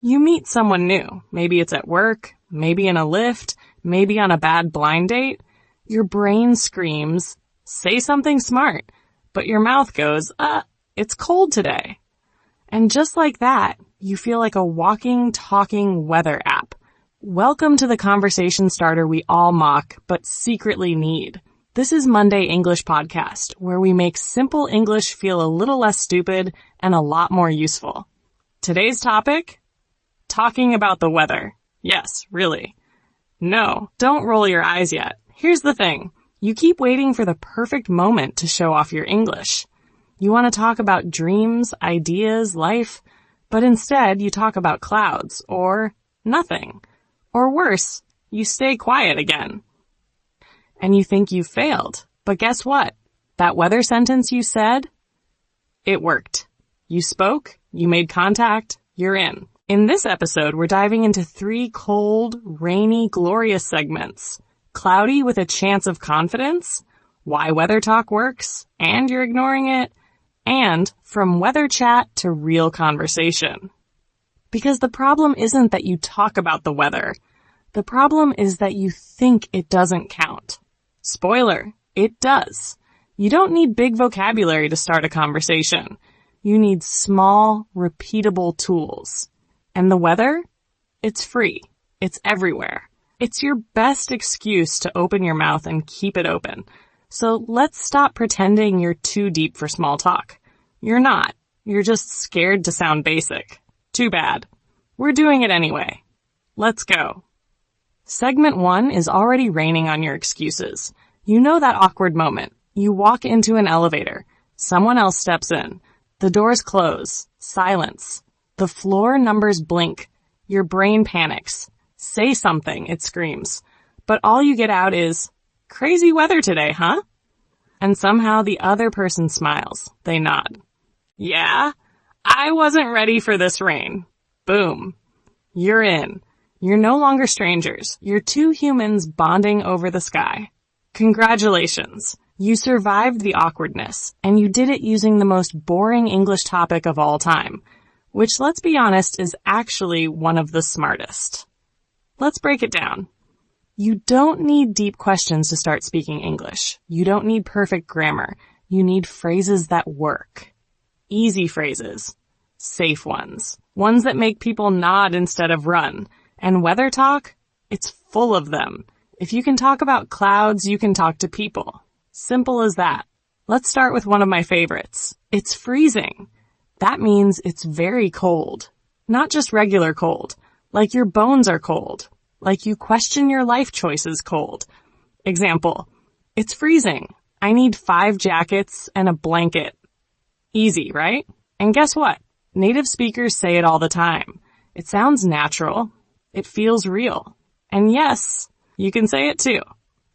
You meet someone new. Maybe it's at work, maybe in a lift, maybe on a bad blind date. Your brain screams, say something smart, but your mouth goes, it's cold today. And just like that, you feel like a walking, talking weather app. Welcome to the conversation starter we all mock, but secretly need. This is Monday English Podcast, where we make simple English feel a little less stupid and a lot more useful. Today's topic? Talking about the weather. Yes, really. No, don't roll your eyes yet. Here's the thing. You keep waiting for the perfect moment to show off your English. You want to talk about dreams, ideas, life, but instead you talk about clouds or nothing. Or worse, you stay quiet again. And you think you failed. But guess what? That weather sentence you said, it worked. You spoke, you made contact, you're in. In this episode, we're diving into 3 cold, rainy, glorious segments. Cloudy with a chance of confidence, why weather talk works, and you're ignoring it, and from weather chat to real conversation. Because the problem isn't that you talk about the weather. The problem is that you think it doesn't count. Spoiler, it does. You don't need big vocabulary to start a conversation. You need small, repeatable tools. And the weather? It's free. It's everywhere. It's your best excuse to open your mouth and keep it open. So let's stop pretending you're too deep for small talk. You're not. You're just scared to sound basic. Too bad. We're doing it anyway. Let's go. Segment 1 is already raining on your excuses. You know that awkward moment. You walk into an elevator. Someone else steps in. The doors close. Silence. The floor numbers blink. Your brain panics. Say something, it screams. But all you get out is, crazy weather today, huh? And somehow the other person smiles. They nod. Yeah, I wasn't ready for this rain. Boom. You're in. You're no longer strangers. You're 2 humans bonding over the sky. Congratulations. You survived the awkwardness, and you did it using the most boring English topic of all time, which, let's be honest, is actually one of the smartest. Let's break it down. You don't need deep questions to start speaking English. You don't need perfect grammar. You need phrases that work. Easy phrases. Safe ones. Ones that make people nod instead of run. And weather talk? It's full of them. If you can talk about clouds, you can talk to people. Simple as that. Let's start with one of my favorites. It's freezing. That means it's very cold. Not just regular cold. Like your bones are cold. Like you question your life choices cold. Example. It's freezing. I need 5 jackets and a blanket. Easy, right? And guess what? Native speakers say it all the time. It sounds natural. It feels real. And yes, you can say it too.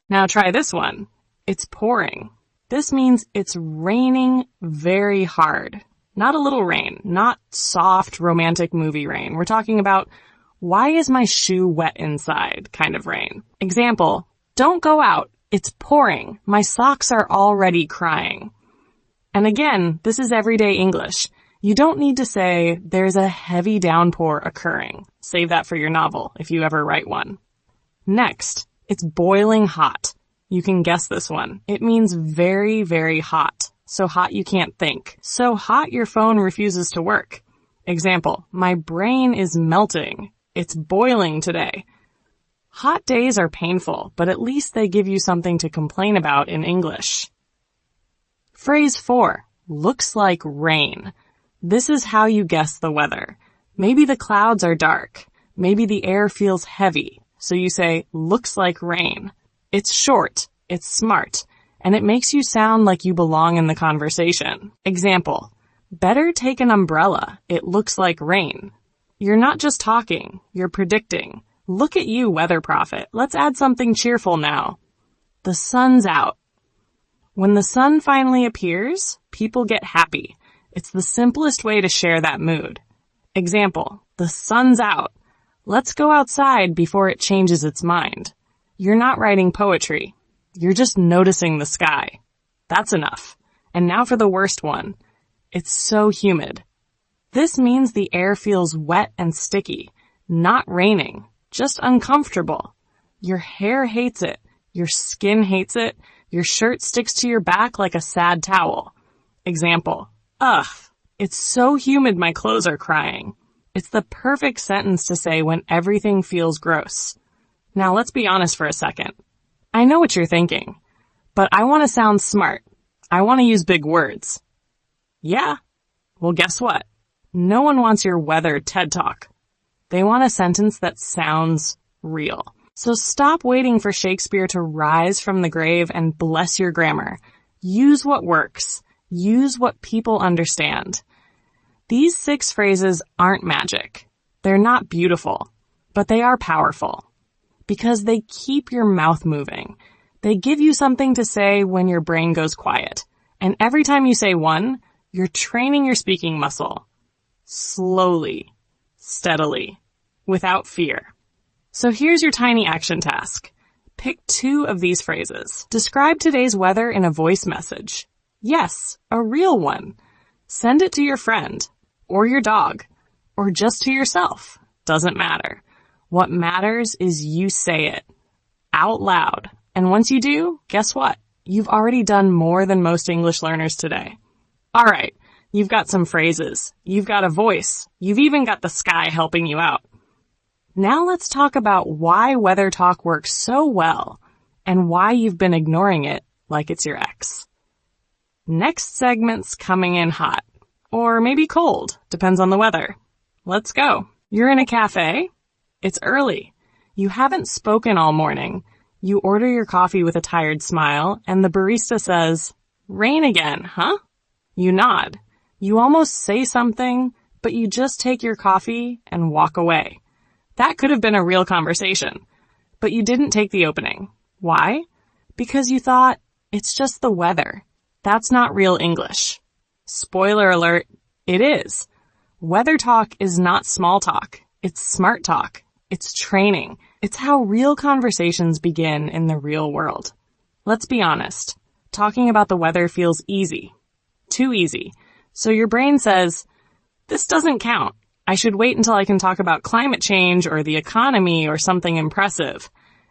Now try this one. It's pouring. This means it's raining very hard. Not a little rain. Not soft, romantic movie rain. We're talking about, why is my shoe wet inside kind of rain. Example, don't go out. It's pouring. My socks are already crying. And again, this is everyday English. You don't need to say, there's a heavy downpour occurring. Save that for your novel, if you ever write one. Next, it's boiling hot. You can guess this one. It means very, very hot. So hot you can't think. So hot your phone refuses to work. Example, my brain is melting. It's boiling today. Hot days are painful, but at least they give you something to complain about in English. Phrase 4, looks like rain. This is how you guess the weather. Maybe the clouds are dark. Maybe the air feels heavy. So you say, looks like rain. It's short. It's smart. And it makes you sound like you belong in the conversation. Example, better take an umbrella. It looks like rain. You're not just talking. You're predicting. Look at you, weather prophet. Let's add something cheerful now. The sun's out. When the sun finally appears, people get happy. It's the simplest way to share that mood. Example, the sun's out. Let's go outside before it changes its mind. You're not writing poetry. You're just noticing the sky. That's enough. And now for the worst one. It's so humid. This means the air feels wet and sticky, not raining, just uncomfortable. Your hair hates it. Your skin hates it. Your shirt sticks to your back like a sad towel. Example, ugh, it's so humid my clothes are crying. It's the perfect sentence to say when everything feels gross. Now let's be honest for a second. I know what you're thinking, but I want to sound smart. I want to use big words. Yeah? Well, guess what? No one wants your weather TED Talk. They want a sentence that sounds real. So stop waiting for Shakespeare to rise from the grave and bless your grammar. Use what works. Use what people understand. These 6 phrases aren't magic. They're not beautiful, but they are powerful because they keep your mouth moving. They give you something to say when your brain goes quiet. And every time you say one, you're training your speaking muscle. Slowly, steadily, without fear. So here's your tiny action task. Pick 2 of these phrases. Describe today's weather in a voice message. Yes, a real one. Send it to your friend, or your dog, or just to yourself. Doesn't matter. What matters is you say it out loud. And once you do, guess what? You've already done more than most English learners today. All right, you've got some phrases. You've got a voice. You've even got the sky helping you out. Now let's talk about why Weather Talk works so well and why you've been ignoring it like it's your ex. Next segment's coming in hot. Or maybe cold. Depends on the weather. Let's go. You're in a cafe. It's early. You haven't spoken all morning. You order your coffee with a tired smile, and the barista says, "Rain again, huh?" You nod. You almost say something, but you just take your coffee and walk away. That could have been a real conversation, but you didn't take the opening. Why? Because you thought, it's just the weather. That's not real English. Spoiler alert, it is. Weather talk is not small talk. It's smart talk. It's training. It's how real conversations begin in the real world. Let's be honest. Talking about the weather feels easy. Too easy. So your brain says, this doesn't count. I should wait until I can talk about climate change or the economy or something impressive.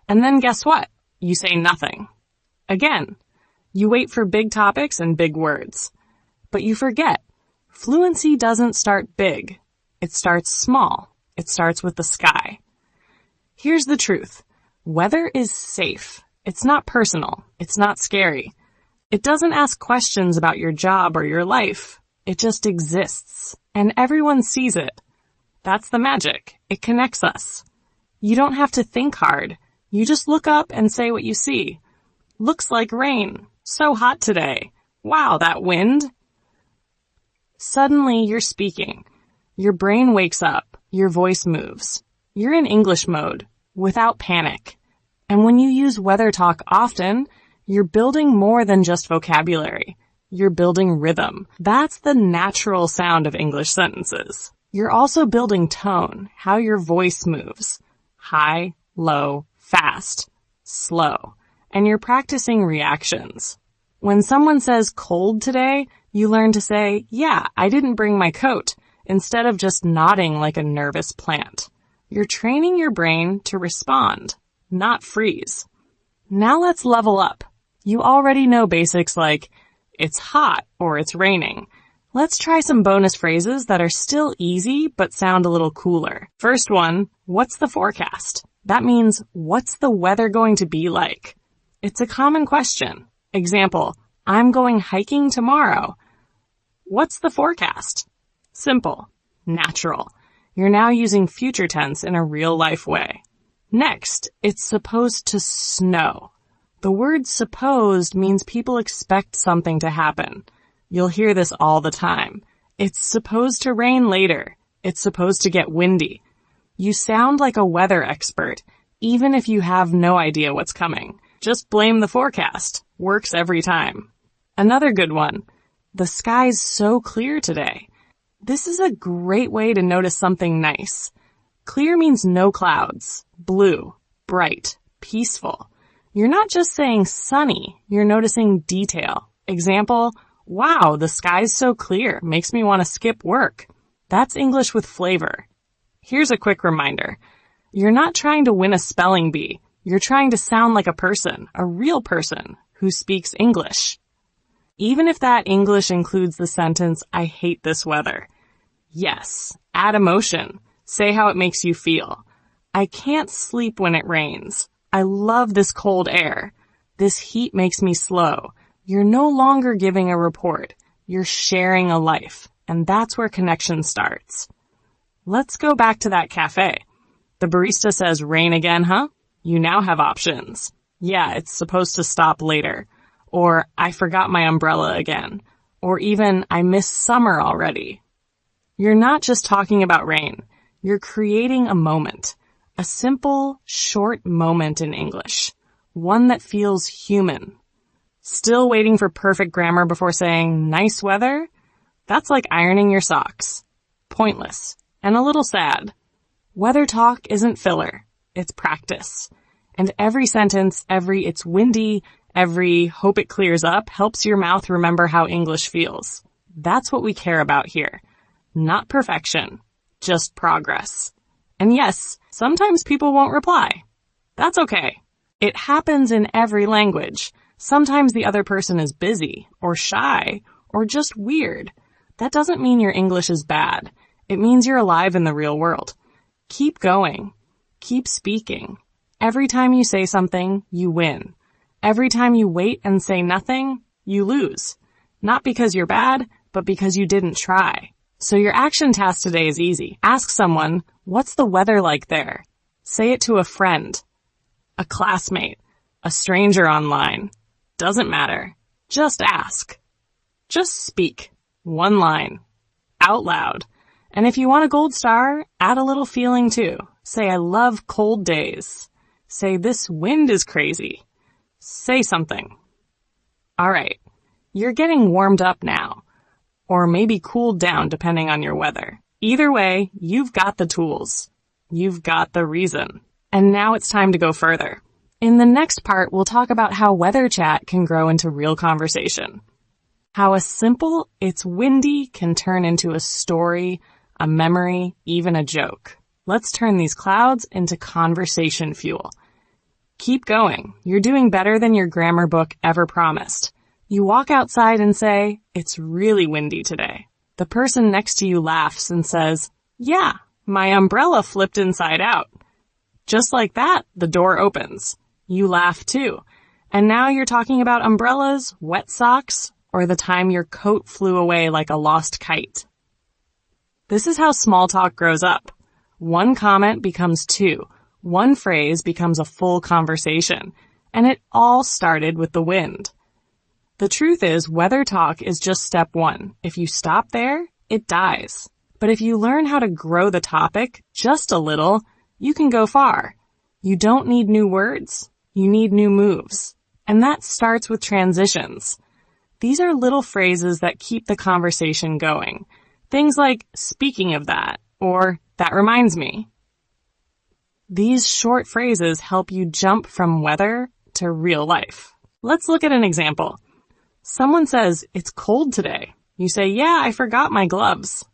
And then guess what? You say nothing. Again, you wait for big topics and big words. But you forget. Fluency doesn't start big. It starts small. It starts with the sky. Here's the truth. Weather is safe. It's not personal. It's not scary. It doesn't ask questions about your job or your life. It just exists. And everyone sees it. That's the magic. It connects us. You don't have to think hard. You just look up and say what you see. Looks like rain. So hot today. Wow, that wind. Suddenly you're speaking. Your brain wakes up. Your voice moves. You're in English mode, without panic. And when you use weather talk often, you're building more than just vocabulary. You're building rhythm. That's the natural sound of English sentences. You're also building tone, how your voice moves. High, low, fast, slow. And you're practicing reactions. When someone says cold today, you learn to say, yeah, I didn't bring my coat, instead of just nodding like a nervous plant. You're training your brain to respond, not freeze. Now let's level up. You already know basics like, it's hot or it's raining. Let's try some bonus phrases that are still easy but sound a little cooler. First one, what's the forecast? That means, what's the weather going to be like? It's a common question. Example, I'm going hiking tomorrow. What's the forecast? Simple. Natural. You're now using future tense in a real-life way. Next, it's supposed to snow. The word supposed means people expect something to happen. You'll hear this all the time. It's supposed to rain later. It's supposed to get windy. You sound like a weather expert, even if you have no idea what's coming. Just blame the forecast. Works every time. Another good one. The sky's so clear today. This is a great way to notice something nice. Clear means no clouds, blue, bright, peaceful. You're not just saying sunny, you're noticing detail. Example, wow, the sky's so clear, makes me want to skip work. That's English with flavor. Here's a quick reminder. You're not trying to win a spelling bee. You're trying to sound like a person, a real person, who speaks English. Even if that English includes the sentence, I hate this weather. Yes, add emotion. Say how it makes you feel. I can't sleep when it rains. I love this cold air. This heat makes me slow. You're no longer giving a report. You're sharing a life. And that's where connection starts. Let's go back to that cafe. The barista says, rain again, huh? You now have options. Yeah, it's supposed to stop later. Or, I forgot my umbrella again. Or even, I miss summer already. You're not just talking about rain. You're creating a moment. A simple, short moment in English. One that feels human. Still waiting for perfect grammar before saying, nice weather? That's like ironing your socks. Pointless. And a little sad. Weather talk isn't filler. It's practice. And every sentence, every it's windy, every hope it clears up helps your mouth remember how English feels. That's what we care about here. Not perfection. Just progress. And yes, sometimes people won't reply. That's okay. It happens in every language. Sometimes the other person is busy, or shy, or just weird. That doesn't mean your English is bad. It means you're alive in the real world. Keep going. Keep speaking. Every time you say something, you win. Every time you wait and say nothing, you lose. Not because you're bad, but because you didn't try. So your action task today is easy. Ask someone, what's the weather like there? Say it to a friend, a classmate, a stranger online. Doesn't matter. Just ask. Just speak. One line. Out loud. And if you want a gold star, add a little feeling too. Say, I love cold days. Say, this wind is crazy. Say something. All right. You're getting warmed up now. Or maybe cooled down depending on your weather. Either way, you've got the tools. You've got the reason. And now it's time to go further. In the next part, we'll talk about how weather chat can grow into real conversation. How a simple, it's windy can turn into a story, a memory, even a joke. Let's turn these clouds into conversation fuel. Keep going. You're doing better than your grammar book ever promised. You walk outside and say, it's really windy today. The person next to you laughs and says, yeah, my umbrella flipped inside out. Just like that, the door opens. You laugh too. And now you're talking about umbrellas, wet socks, or the time your coat flew away like a lost kite. This is how small talk grows up. One comment becomes two. One phrase becomes a full conversation. And it all started with the wind. The truth is, weather talk is just step one. If you stop there, it dies. But if you learn how to grow the topic just a little, you can go far. You don't need new words. You need new moves. And that starts with transitions. These are little phrases that keep the conversation going. Things like, speaking of that, or that reminds me. These short phrases help you jump from weather to real life. Let's look at an example. Someone says, it's cold today. You say, yeah, I forgot my gloves.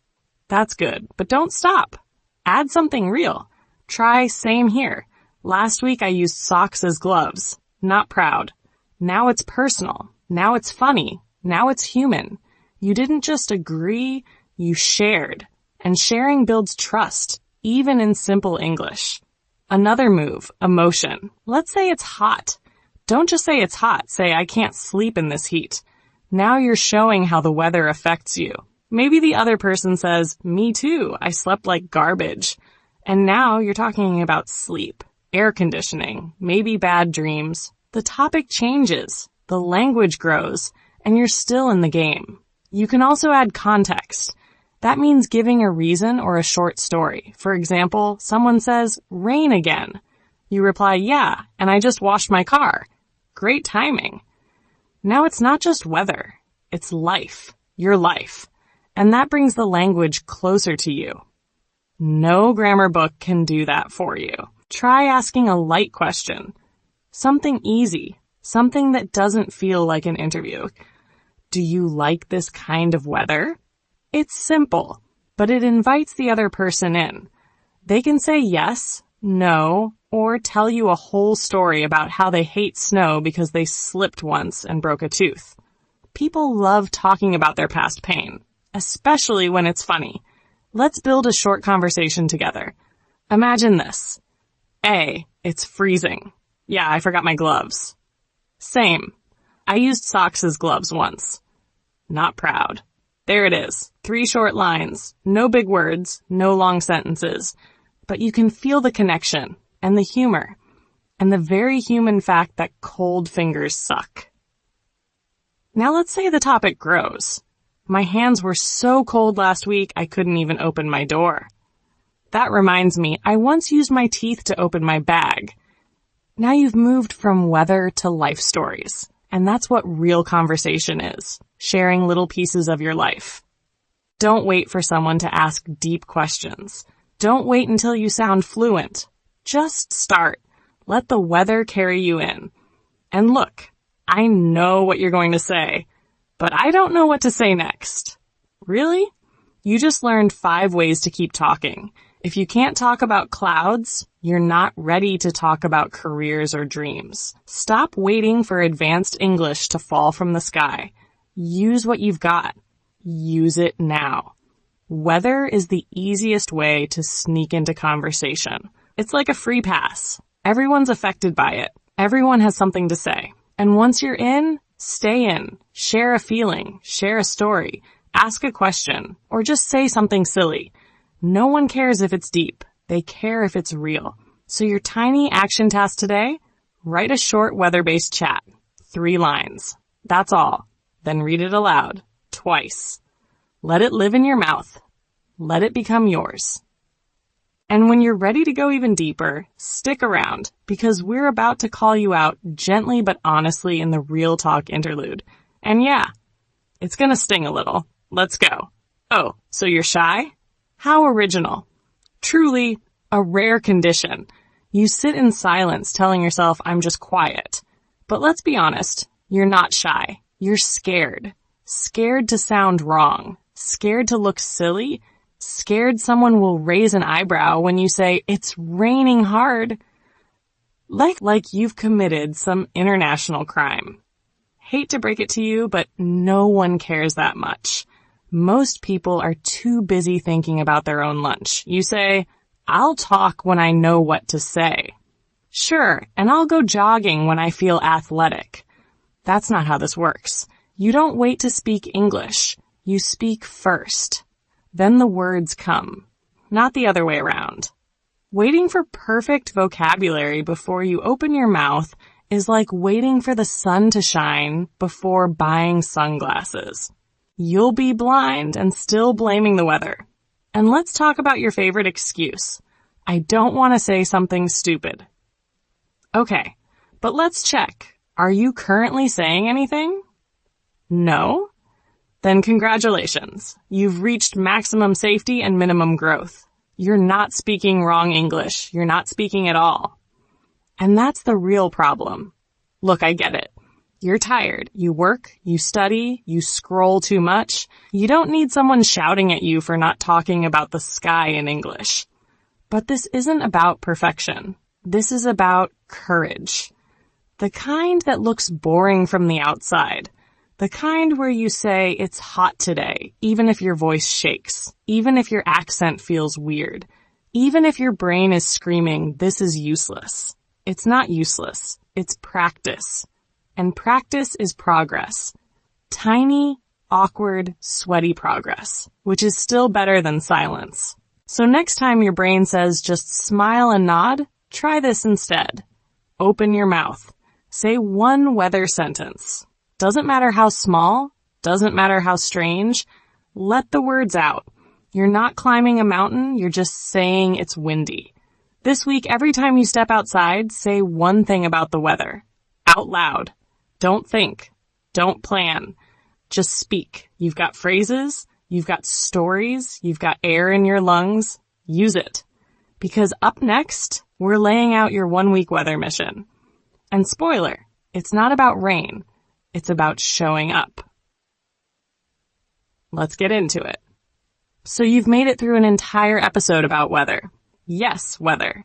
That's good, but don't stop. Add something real. Try same here. Last week I used socks as gloves. Not proud. Now it's personal. Now it's funny. Now it's human. You didn't just agree, you shared. And sharing builds trust, even in simple English. Another move, emotion. Let's say it's hot. Don't just say it's hot. Say, I can't sleep in this heat. Now you're showing how the weather affects you. Maybe the other person says, me too. I slept like garbage. And now you're talking about sleep, air conditioning, maybe bad dreams. The topic changes. The language grows. And you're still in the game. You can also add context. That means giving a reason or a short story. For example, someone says, rain again. You reply, yeah, and I just washed my car. Great timing. Now it's not just weather. It's life. Your life. And that brings the language closer to you. No grammar book can do that for you. Try asking a light question. Something easy. Something that doesn't feel like an interview. Do you like this kind of weather? It's simple. but it invites the other person in. They can say yes, no, or tell you a whole story about how they hate snow because they slipped once and broke a tooth. People love talking about their past pain, especially when it's funny. Let's build a short conversation together. Imagine this. A, it's freezing. Yeah, I forgot my gloves. Same. I used socks as gloves once. Not proud. There it is. 3 short lines. No big words, no long sentences. But you can feel the connection and the humor and the very human fact that cold fingers suck. Now let's say the topic grows. My hands were so cold last week I couldn't even open my door. That reminds me, I once used my teeth to open my bag. Now you've moved from weather to life stories. And that's what real conversation is, sharing little pieces of your life. Don't wait for someone to ask deep questions. Don't wait until you sound fluent. Just start. Let the weather carry you in. And look, I know what you're going to say, but I don't know what to say next. Really? You just learned 5 ways to keep talking. If you can't talk about clouds, you're not ready to talk about careers or dreams. Stop waiting for advanced English to fall from the sky. Use what you've got. Use it now. Weather is the easiest way to sneak into conversation. It's like a free pass. Everyone's affected by it. Everyone has something to say. And once you're in, stay in. Share a feeling. Share a story. Ask a question. Or just say something silly. No one cares if it's deep. They care if it's real. So your tiny action task today? Write a short weather-based chat. 3 lines. That's all. Then read it aloud. Twice. Let it live in your mouth. Let it become yours. And when you're ready to go even deeper, stick around, because we're about to call you out gently but honestly in the Real Talk interlude. And yeah, it's gonna sting a little. Let's go. Oh, so you're shy? How original. Truly a rare condition. You sit in silence telling yourself, I'm just quiet. But let's be honest, you're not shy. You're scared. Scared to sound wrong. Scared to look silly. Scared someone will raise an eyebrow when you say, it's raining hard. Like you've committed some international crime. Hate to break it to you, but no one cares that much. Most people are too busy thinking about their own lunch. You say, I'll talk when I know what to say. Sure, and I'll go jogging when I feel athletic. That's not how this works. You don't wait to speak English. You speak first. Then the words come, not the other way around. Waiting for perfect vocabulary before you open your mouth is like waiting for the sun to shine before buying sunglasses. You'll be blind and still blaming the weather. And let's talk about your favorite excuse. I don't want to say something stupid. Okay, but let's check. Are you currently saying anything? No? Then congratulations. You've reached maximum safety and minimum growth. You're not speaking wrong English. You're not speaking at all. And that's the real problem. Look, I get it. You're tired. You work, you study, you scroll too much. You don't need someone shouting at you for not talking about the sky in English. But this isn't about perfection. This is about courage. The kind that looks boring from the outside. The kind where you say it's hot today, even if your voice shakes, even if your accent feels weird, even if your brain is screaming, this is useless. It's not useless. It's practice. And practice is progress. Tiny, awkward, sweaty progress, which is still better than silence. So next time your brain says just smile and nod, try this instead. Open your mouth. Say one weather sentence. Doesn't matter how small, doesn't matter how strange, let the words out. You're not climbing a mountain, you're just saying it's windy. This week, every time you step outside, say one thing about the weather. Out loud. Don't think. Don't plan. Just speak. You've got phrases, you've got stories, you've got air in your lungs. Use it. Because up next, we're laying out your 1-week weather mission. And spoiler, it's not about rain. It's about showing up. Let's get into it. So you've made it through an entire episode about weather. Yes, weather.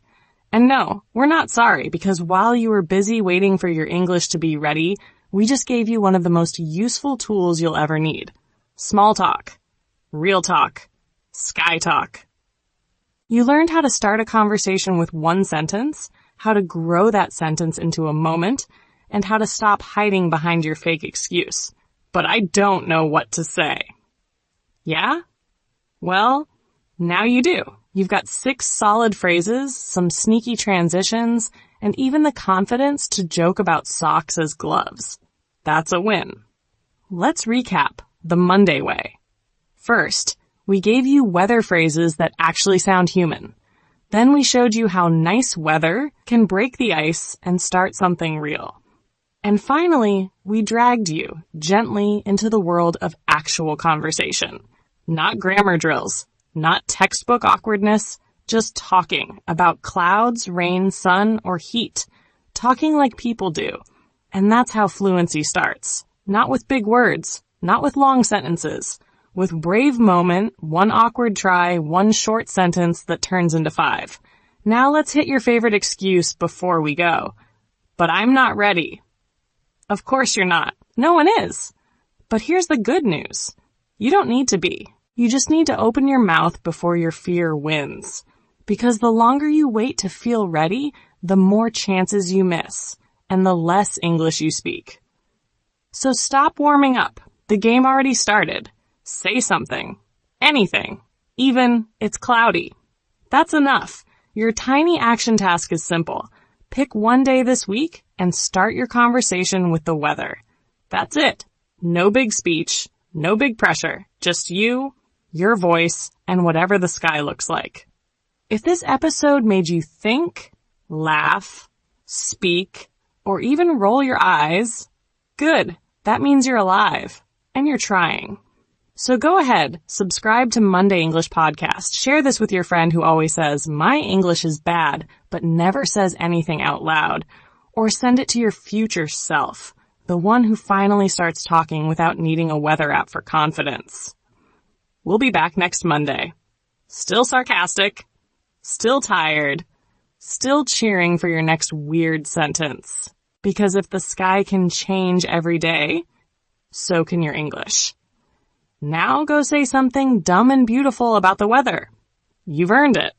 And no, we're not sorry, because while you were busy waiting for your English to be ready, we just gave you one of the most useful tools you'll ever need. Small talk. Real talk. Sky talk. You learned how to start a conversation with one sentence, how to grow that sentence into a moment, and how to stop hiding behind your fake excuse. But I don't know what to say. Yeah? Well, now you do. You've got 6 solid phrases, some sneaky transitions, and even the confidence to joke about socks as gloves. That's a win. Let's recap the Monday way. First, we gave you weather phrases that actually sound human. Then we showed you how nice weather can break the ice and start something real. And finally, we dragged you gently into the world of actual conversation. Not grammar drills, not textbook awkwardness, just talking about clouds, rain, sun, or heat. Talking like people do. And that's how fluency starts. Not with big words, not with long sentences. With brave moment, one awkward try, one short sentence that turns into 5. Now let's hit your favorite excuse before we go. But I'm not ready. Of course you're not. No one is. But here's the good news. You don't need to be. You just need to open your mouth before your fear wins. Because the longer you wait to feel ready, the more chances you miss, and the less English you speak. So stop warming up. The game already started. Say something. Anything. Even, it's cloudy. That's enough. Your tiny action task is simple. Pick one day this week and start your conversation with the weather. That's it. No big speech, no big pressure, just you, your voice, and whatever the sky looks like. If this episode made you think, laugh, speak, or even roll your eyes, good. That means you're alive, and you're trying. So go ahead, subscribe to Monday English Podcast. Share this with your friend who always says, my English is bad, but never says anything out loud. Or send it to your future self, the one who finally starts talking without needing a weather app for confidence. We'll be back next Monday. Still sarcastic, still tired, still cheering for your next weird sentence. Because if the sky can change every day, so can your English. Now go say something dumb and beautiful about the weather. You've earned it.